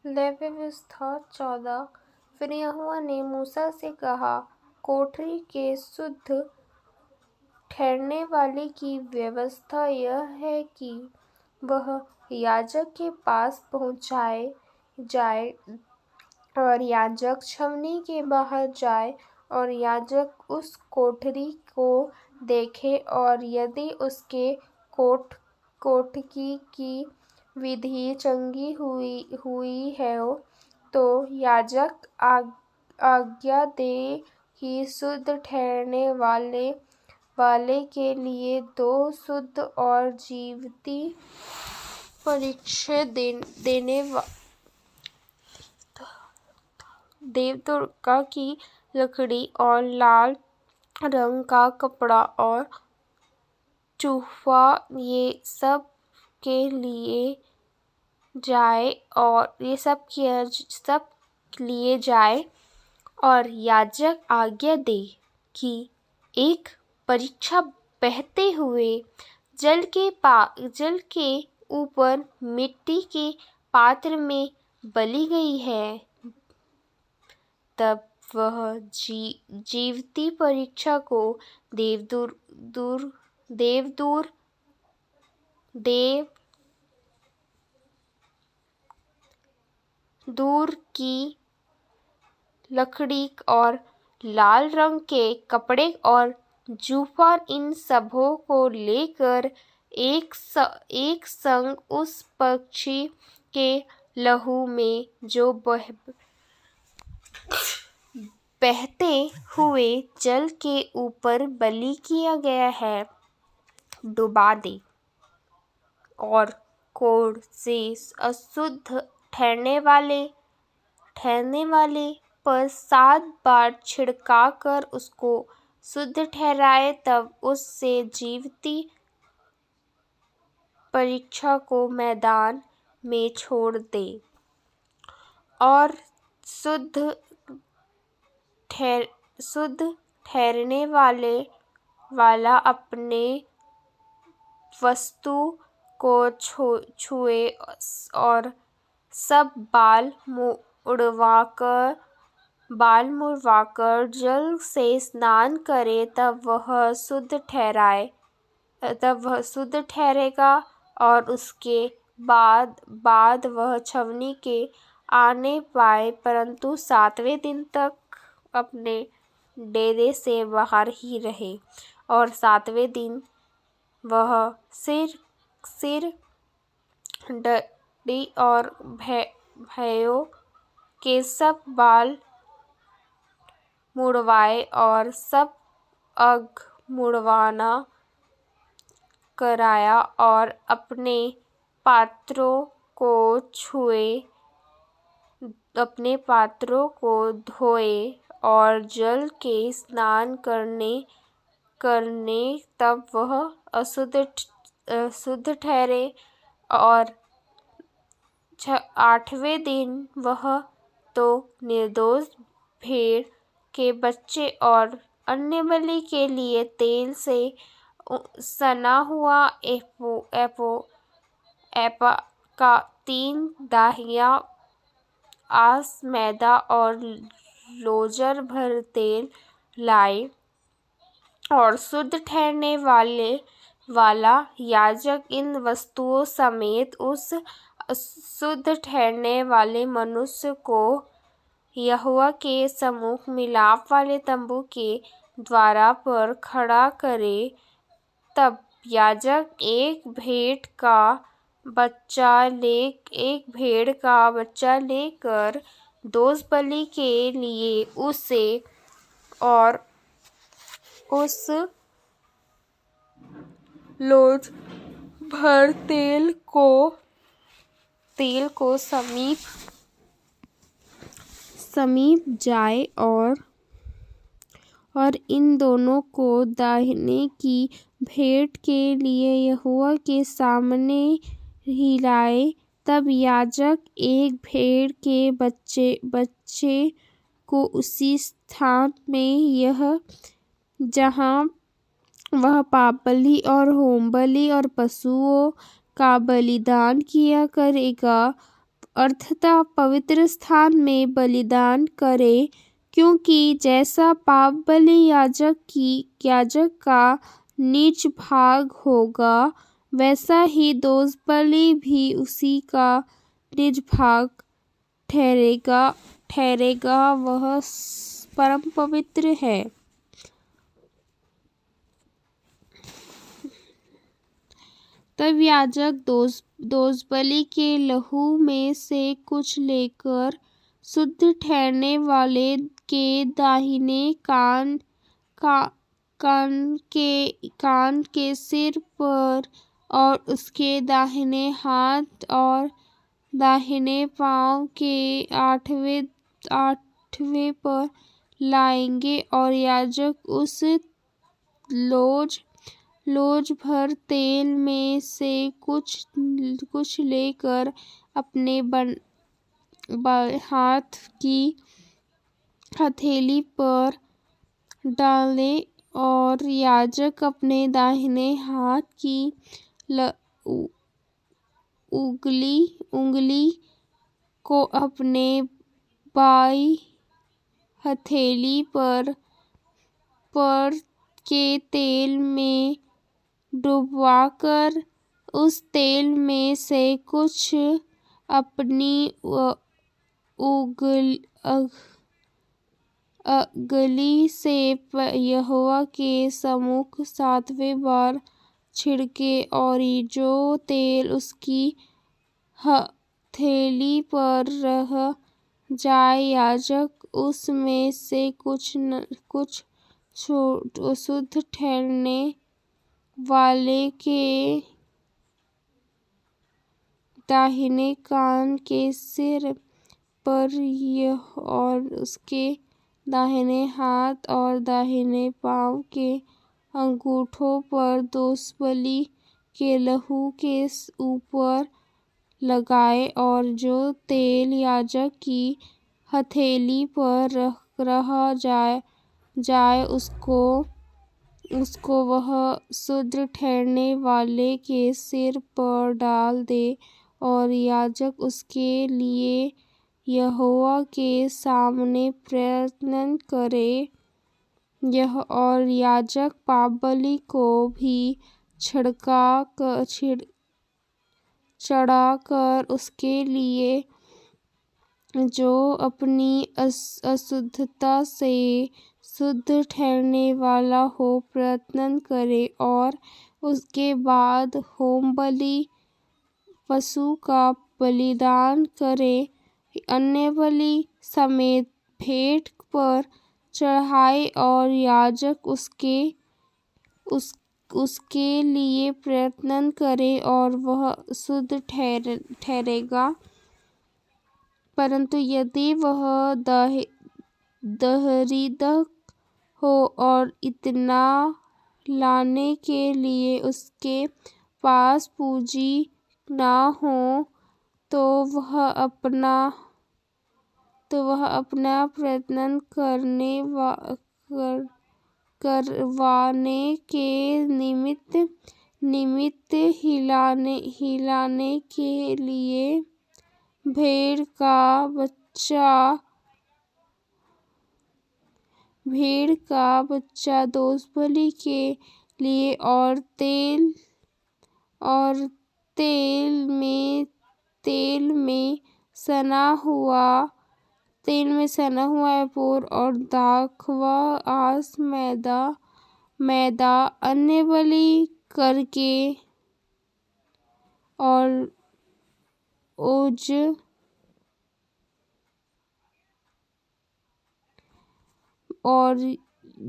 लेव्यवस्था 14। फिर यहोवा ने मूसा से कहा, कोठरी के शुद्ध ठहरने वाले की व्यवस्था यह है कि वह याजक के पास पहुँचाए जाए और याजक छावनी के बाहर जाए और याजक उस कोठरी को देखे और यदि उसके कोठरी की विधि चंगी हुई है तो याजक आज्ञा दे कि शुद्ध ठहरने वाले के लिए 2 शुद्ध और जीवित परीक्षा देने देवदार की लकड़ी और लाल रंग का कपड़ा और चूफा ये सब लिए जाए और याजक आज्ञा दे कि एक परीक्षा बहते हुए जल के ऊपर मिट्टी के पात्र में बली गई है, तब वह जीविती परीक्षा को देवदार की लकड़ी और लाल रंग के कपड़े और जूफा इन सबों को लेकर एक संग उस पक्षी के लहू में जो बहते हुए जल के ऊपर बलि किया गया है डुबा दे और कोढ़ से अशुद्ध ठहरने वाले पर 7 बार छिड़का कर उसको शुद्ध ठहराए, तब उससे जीविती परीक्षा को मैदान में छोड़ दे और शुद्ध ठहरने वाला अपने वस्तु को छुए और सब बाल मुड़वाकर जल से स्नान करे, तब वह शुद्ध ठहरेगा और उसके बाद वह छावनी के आने पाए, परंतु 7वें दिन तक अपने डेरे से बाहर ही रहे और 7वें दिन वह सिर डंडी और भैयों के सब बाल मुड़वाए और सब अग मुड़वाना कराया और अपने पात्रों को धोए और जल के स्नान करने तब वह अशुद्ध ठहरे और 8वें दिन वह तो निर्दोष भेड़ के बच्चे और अन्य बलि के लिए तेल से सना हुआ एपा का 3 दाहिया आस मैदा और लोजर भर तेल लाए और शुद्ध ठहरने वाला याजक इन वस्तुओं समेत उस शुद्ध ठहरने वाले मनुष्य को यहोवा के सम्मुख मिलाप वाले तंबू के द्वार पर खड़ा करे। तब याजक एक भेड़ का बच्चा लेकर दोष बलि के लिए उसे और उस लोज भर तेल को समीप जाए और इन दोनों को दाहिने की भेंट के लिए यहोवा के सामने हिलाए। तब याजक एक भेड़ के बच्चे को उसी स्थान में जहाँ वह पापबलि और होमबलि और पशुओं का बलिदान किया करेगा, अर्थतः पवित्र स्थान में बलिदान करे, क्योंकि जैसा पाप बलि याजक का निज भाग होगा, वैसा ही दोष बलि भी उसी का निज भाग ठहरेगा। वह परम पवित्र है। तब याजक दोष बलि के लहू में से कुछ लेकर शुद्ध ठहरने वाले के दाहिने कान के सिर पर और उसके दाहिने हाथ और दाहिने पांव के आठवें पर लाएंगे, और याजक उस लोज भर तेल में से कुछ लेकर अपने हाथ की हथेली पर डाले, और याजक अपने दाहिने हाथ की उंगली को अपने बाई हथेली पर के तेल में डुबवाकर उस तेल में से कुछ अपनी उंगली से यहोवा के सम्मुख 7वें बार छिड़के, और जो तेल उसकी हथेली पर रह जाए, याजक उसमें से कुछ शुद्ध ठहरने वाले के दाहिने कान के सिर पर और उसके दाहिने हाथ और दाहिने पांव के अंगूठों पर दोष बलि के लहू के ऊपर लगाए, और जो तेल याजक की हथेली पर रह जाए उसको वह शुद्ध ठहरने वाले के सिर पर डाल दे, और याजक उसके लिए यहोवा के सामने प्रार्थना करे। और याजक पापबलि को भी चढ़ाकर उसके लिए जो अपनी अशुद्धता से शुद्ध ठहरने वाला हो प्रार्थना करे, और उसके बाद होम बलि पशु का बलिदान करे, अन्य बलि समेत भेंट पर चढ़ाए, और याजक उसके लिए प्रार्थना करे और वह शुद्ध ठहरेगा। परंतु यदि वह दरिद्र हो और इतना लाने के लिए उसके पास पूंजी न हो, तो वह अपना प्रार्थना करवाने के निमित्त हिलाने के लिए भेड़ का बच्चा दोष बलि के लिए, और तेल में सना हुआ एपोर और दाखवा आस मैदा अन्य बलि करके, और और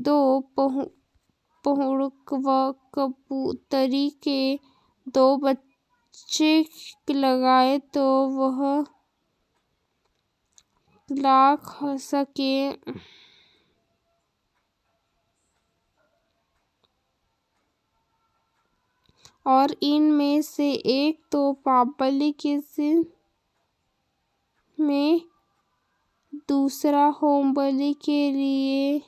2 कबूतरी के 2 बच्चे लगाए, तो वह लाख सके। और इनमें से एक तो पापबलि के सिर में, दूसरा होम बलि के लिए